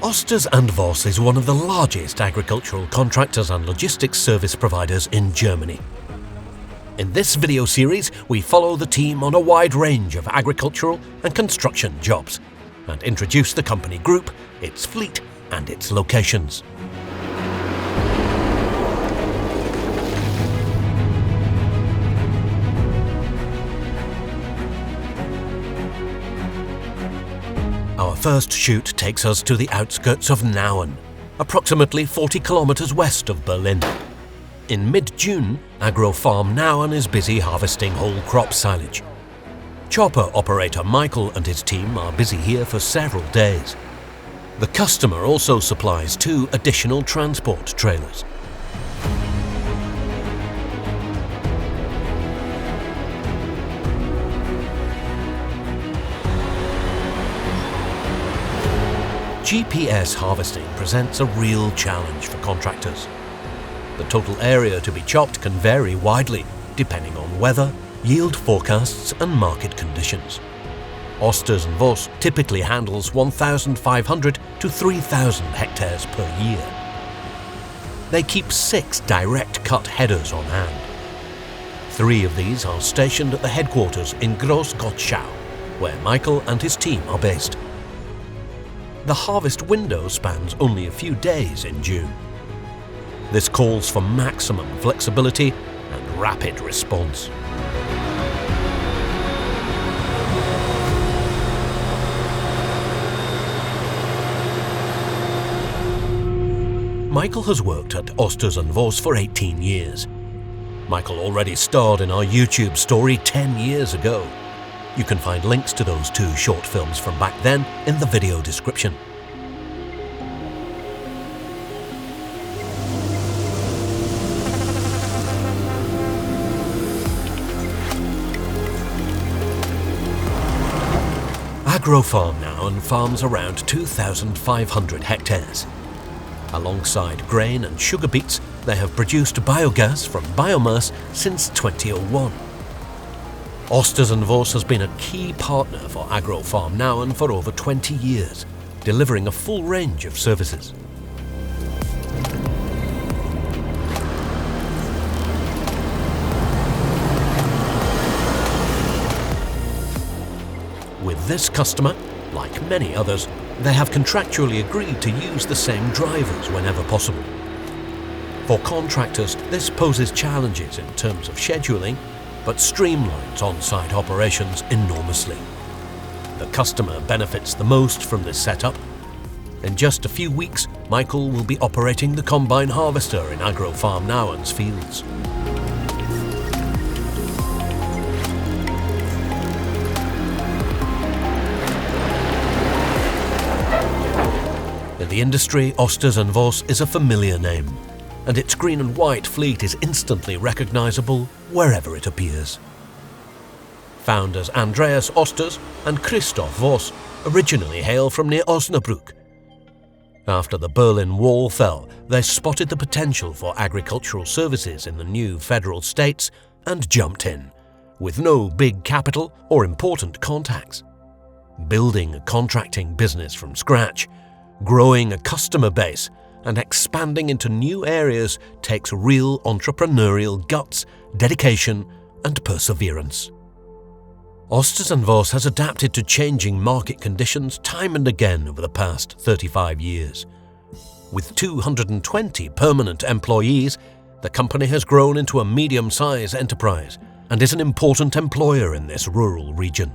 Osters Voß is one of the largest agricultural contractors and logistics service providers in Germany. In this video series, we follow the team on a wide range of agricultural and construction jobs and introduce the company group, its fleet and its locations. Our first shoot takes us to the outskirts of Nauen, approximately 40 kilometers west of Berlin. In mid-June, Agro-Farm Nauen is busy harvesting whole crop silage. Chopper operator Michael and his team are busy here for several days. The customer also supplies 2 additional transport trailers. GPS harvesting presents a real challenge for contractors. The total area to be chopped can vary widely, depending on weather, yield forecasts and market conditions. Osters Voß typically handles 1,500 to 3,000 hectares per year. They keep 6 direct cut headers on hand. 3 of these are stationed at the headquarters in Großgottschau, where Michael and his team are based. The harvest window spans only a few days in June. This calls for maximum flexibility and rapid response. Michael has worked at Osters Voß for 18 years. Michael already starred in our YouTube story 10 years ago. You can find links to those 2 short films from back then in the video description. Agro-Farm Nauen farms around 2,500 hectares. Alongside grain and sugar beets, they have produced biogas from biomass since 2001. Osters Voß has been a key partner for Agro-Farm Nauen for over 20 years, delivering a full range of services. With this customer, like many others, they have contractually agreed to use the same drivers whenever possible. For contractors, this poses challenges in terms of scheduling, but streamlines on-site operations enormously. The customer benefits the most from this setup. In just a few weeks, Michael will be operating the combine harvester in Agro-Farm Nauen's fields. In the industry, Osters Voß is a familiar name, and its green and white fleet is instantly recognizable wherever it appears. Founders Andreas Osters and Christoph Voß originally hail from near Osnabrück. After the Berlin Wall fell, they spotted the potential for agricultural services in the new federal states and jumped in, with no big capital or important contacts. Building a contracting business from scratch, growing a customer base, and expanding into new areas takes real entrepreneurial guts, dedication, and perseverance. Osters Voß has adapted to changing market conditions time and again over the past 35 years. With 220 permanent employees, the company has grown into a medium-sized enterprise and is an important employer in this rural region.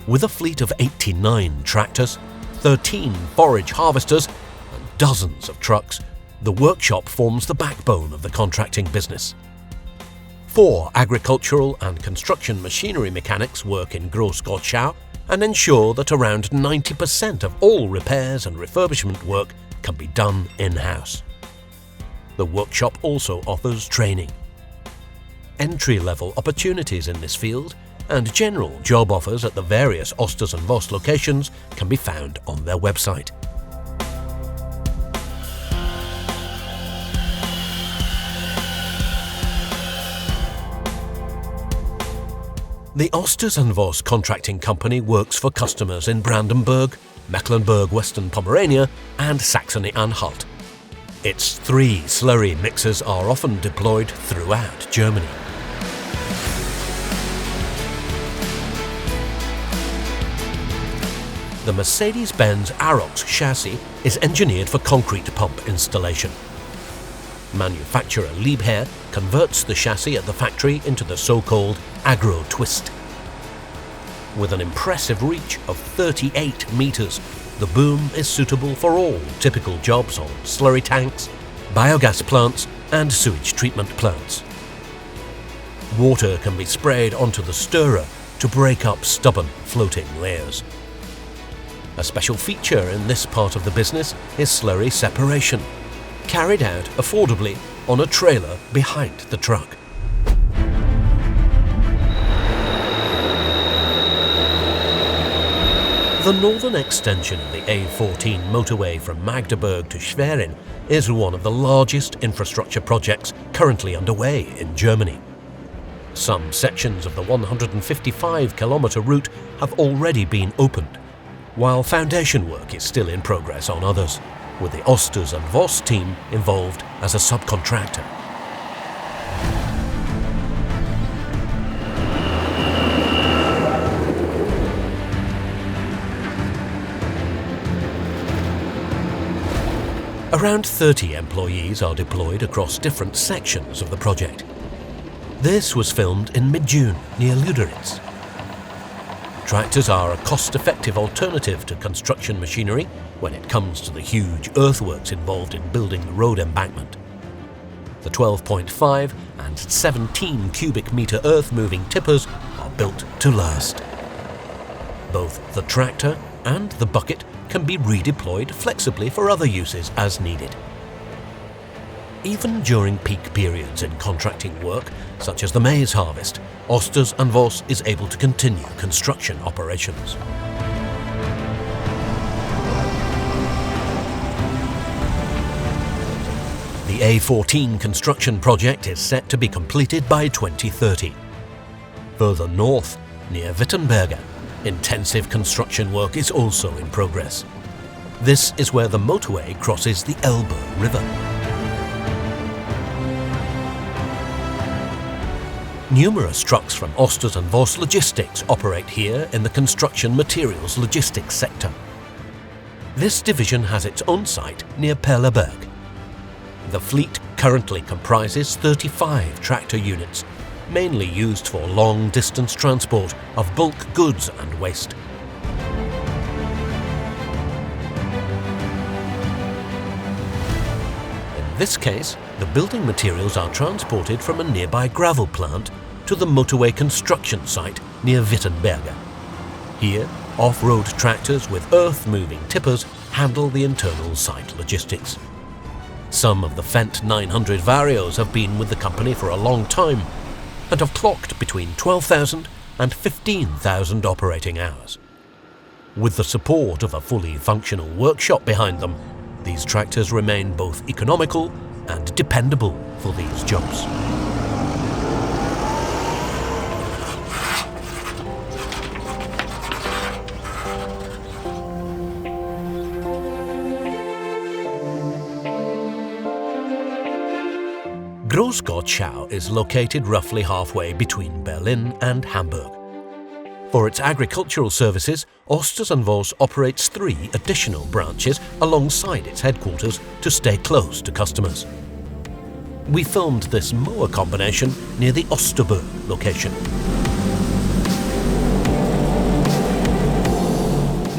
With a fleet of 89 tractors, 13 forage harvesters, and dozens of trucks, the workshop forms the backbone of the contracting business. 4 agricultural and construction machinery mechanics work in Großgottschau and ensure that around 90% of all repairs and refurbishment work can be done in-house. The workshop also offers training. Entry-level opportunities in this field and general job offers at the various Osters Voß locations can be found on their website. The Osters Voß contracting company works for customers in Brandenburg, Mecklenburg-Western Pomerania and Saxony-Anhalt. Its 3 slurry mixers are often deployed throughout Germany. The Mercedes-Benz Arocs chassis is engineered for concrete pump installation. Manufacturer Liebherr converts the chassis at the factory into the so-called Agro Twist. With an impressive reach of 38 meters, the boom is suitable for all typical jobs on slurry tanks, biogas plants and sewage treatment plants. Water can be sprayed onto the stirrer to break up stubborn floating layers. A special feature in this part of the business is slurry separation, carried out affordably on a trailer behind the truck. The northern extension of the A14 motorway from Magdeburg to Schwerin is one of the largest infrastructure projects currently underway in Germany. Some sections of the 155-kilometre route have already been opened, while foundation work is still in progress on others, with the Osters Voß team involved as a subcontractor. Around 30 employees are deployed across different sections of the project. This was filmed in mid-June near Lüderitz. Tractors are a cost-effective alternative to construction machinery when it comes to the huge earthworks involved in building the road embankment. The 12.5 and 17 cubic metre earth-moving tippers are built to last. Both the tractor and the bucket can be redeployed flexibly for other uses as needed. Even during peak periods in contracting work, such as the maize harvest, Osters Voß is able to continue construction operations. The A14 construction project is set to be completed by 2030. Further north, near Wittenberge, intensive construction work is also in progress. This is where the motorway crosses the Elbe River. Numerous trucks from Osters Voß Logistics operate here in the construction materials logistics sector. This division has its own site near Perleberg. The fleet currently comprises 35 tractor units, mainly used for long-distance transport of bulk goods and waste. In this case, the building materials are transported from a nearby gravel plant to the motorway construction site near Wittenberge. Here, off-road tractors with earth-moving tippers handle the internal site logistics. Some of the Fendt 900 Varios have been with the company for a long time and have clocked between 12,000 and 15,000 operating hours. With the support of a fully functional workshop behind them, these tractors remain both economical and dependable for these jobs. Großgotschau is located roughly halfway between Berlin and Hamburg. For its agricultural services, Osters Voß operates 3 additional branches alongside its headquarters to stay close to customers. We filmed this mower combination near the Osterberg location.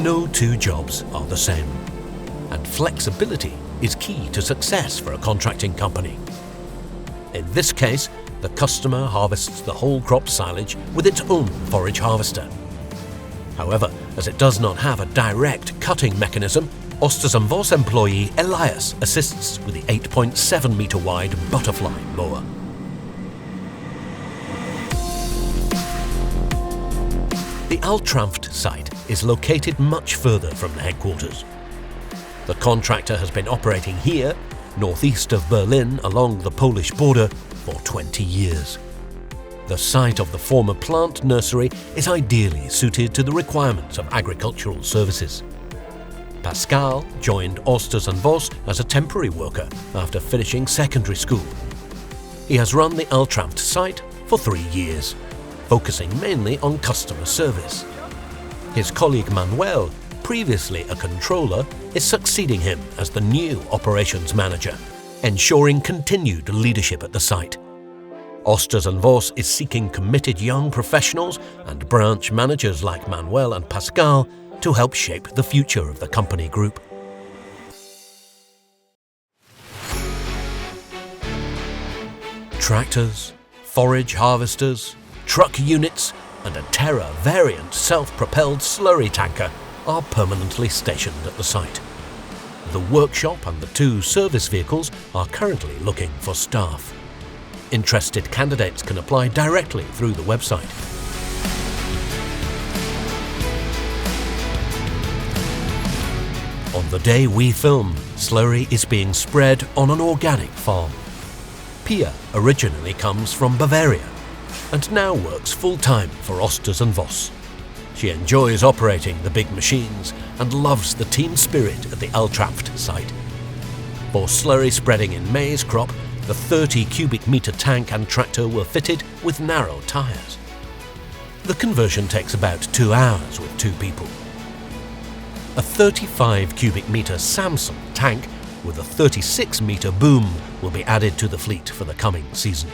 No 2 jobs are the same, and flexibility is key to success for a contracting company. In this case, the customer harvests the whole crop silage with its own forage harvester. However, as it does not have a direct cutting mechanism, Osters Voß employee Elias assists with the 8.7 metre wide butterfly mower. The Altramft site is located much further from the headquarters. The contractor has been operating here, northeast of Berlin along the Polish border, for 20 years. The site of the former plant nursery is ideally suited to the requirements of agricultural services. Pascal joined Osters Voß as a temporary worker after finishing secondary school. He has run the Altraft site for 3 years, focusing mainly on customer service. His colleague Manuel, previously a controller, is succeeding him as the new operations manager, ensuring continued leadership at the site. Osters Voß is seeking committed young professionals and branch managers like Manuel and Pascal to help shape the future of the company group. Tractors, forage harvesters, truck units and a Terra variant self-propelled slurry tanker are permanently stationed at the site. The workshop and the 2 service vehicles are currently looking for staff. Interested candidates can apply directly through the website. On the day we film, slurry is being spread on an organic farm. Pia originally comes from Bavaria and now works full-time for Osters Voß. She enjoys operating the big machines and loves the team spirit at the Altraft site. For slurry spreading in maize crop, the 30 cubic meter tank and tractor were fitted with narrow tyres. The conversion takes about 2 hours with 2 people. A 35 cubic meter Samsung tank with a 36 meter boom will be added to the fleet for the coming season.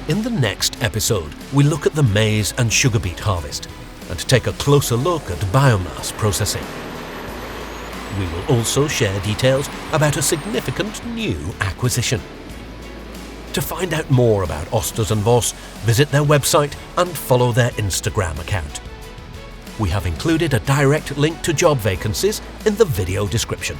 In the next episode, we look at the maize and sugar beet harvest and take a closer look at biomass processing. We will also share details about a significant new acquisition. To find out more about Osters Voß, visit their website and follow their Instagram account. We have included a direct link to job vacancies in the video description.